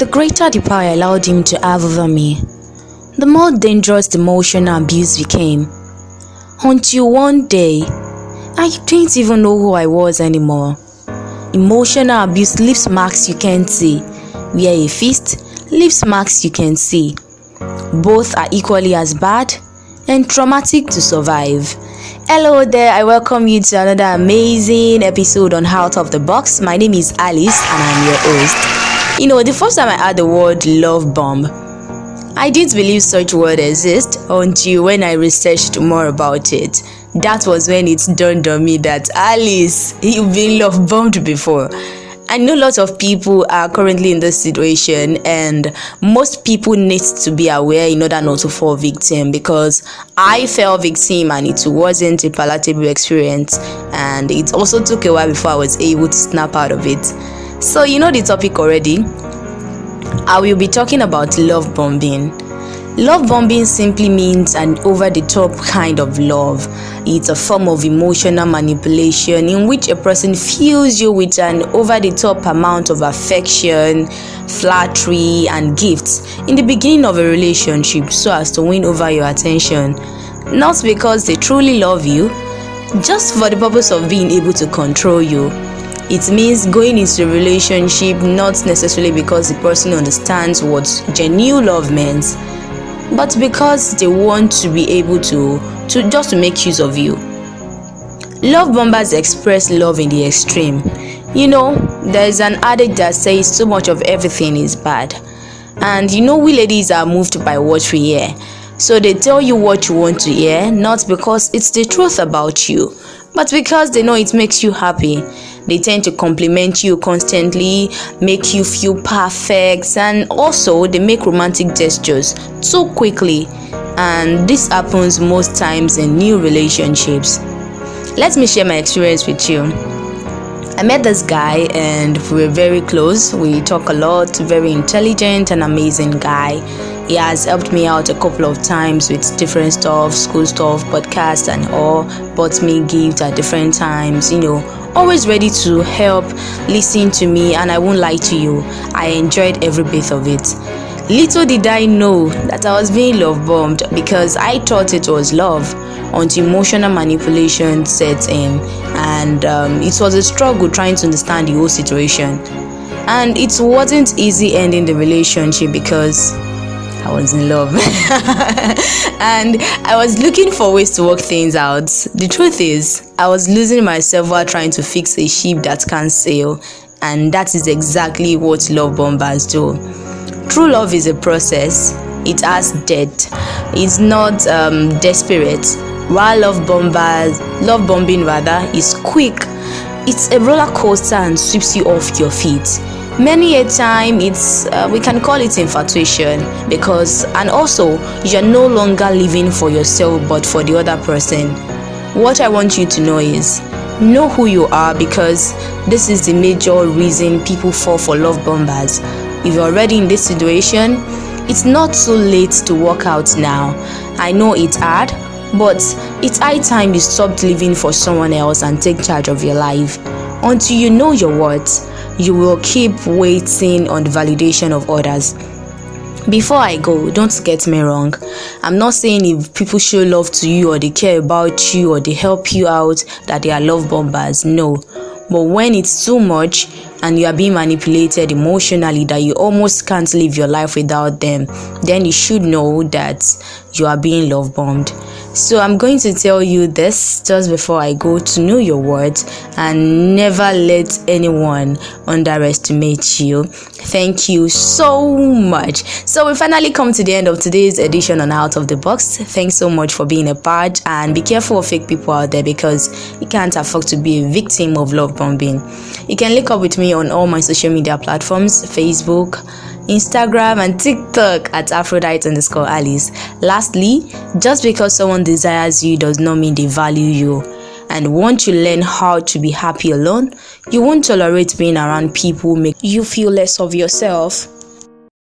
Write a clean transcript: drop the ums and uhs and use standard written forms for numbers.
The greater the power I allowed him to have over me, the more dangerous the emotional abuse became. Until one day, I didn't even know who I was anymore. Emotional abuse leaves marks you can't see, where a fist leaves marks you can see. Both are equally as bad and traumatic to survive. Hello there, I welcome you to another amazing episode on Out of the Box. My name is Alice and I'm your host. The first time I heard the word love bomb, I didn't believe such word exists until when I researched more about it. That was when it dawned on me that Alice, you've been love bombed before. I know lots of people are currently in this situation, and most people need to be aware in order not to fall victim, because I fell victim and it wasn't a palatable experience, and it also took a while before I was able to snap out of it. So you know the topic already. I will be talking about love bombing. Love bombing simply means an over-the-top kind of love. It's a form of emotional manipulation in which a person fills you with an over-the-top amount of affection, flattery, and gifts in the beginning of a relationship so as to win over your attention. Not because they truly love you, just for the purpose of being able to control you. It means going into a relationship not necessarily because the person understands what genuine love means, but because they want to be able to make use of you. Love bombers express love in the extreme. There is an adage that says too much of everything is bad. And we ladies are moved by what we hear. So they tell you what you want to hear, not because it's the truth about you, but because they know it makes you happy. They tend to compliment you constantly, make you feel perfect, and also they make romantic gestures so quickly. And this happens most times in new relationships. Let me share my experience with you. I met this guy and we were very close. We talk a lot, very intelligent and amazing guy. He has helped me out a couple of times with different stuff, school stuff, podcast and all, bought me gifts at different times, always ready to help, listen to me, and I won't lie to you, I enjoyed every bit of it. Little did I know that I was being love bombed, because I thought it was love until emotional manipulation set in, and it was a struggle trying to understand the whole situation. And it wasn't easy ending the relationship because I was in love and I was looking for ways to work things out. The truth is, I was losing myself while trying to fix a ship that can't sail, and that is exactly what love bombers do. True love is a process. It has depth. It's not desperate. While love bombing is quick. It's a roller coaster and sweeps you off your feet. Many a time we can call it infatuation, and also you're no longer living for yourself but for the other person. What I want you to know is, know who you are, because this is the major reason people fall for love bombers. If you're already in this situation, it's not too late to work out now. I know it's hard, but it's high time you stopped living for someone else and take charge of your life. Until you know your worth, you will keep waiting on the validation of others. Before I go, don't get me wrong. I'm not saying if people show love to you or they care about you or they help you out that they are love bombers. No. But when it's too much and you are being manipulated emotionally that you almost can't live your life without them, then you should know that you are being love bombed. So I'm going to tell you this just before I go, to know your words and never let anyone underestimate you. Thank you so much. So we finally come to the end of today's edition on Out of the Box. Thanks so much for being a part, and be careful of fake people out there, because you can't afford to be a victim of love bombing. You can link up with me on all my social media platforms: Facebook, Instagram and TikTok at Aphrodite_Alice. Lastly, just because someone desires you does not mean they value you. And once you learn how to be happy alone, you won't tolerate being around people who make you feel less of yourself.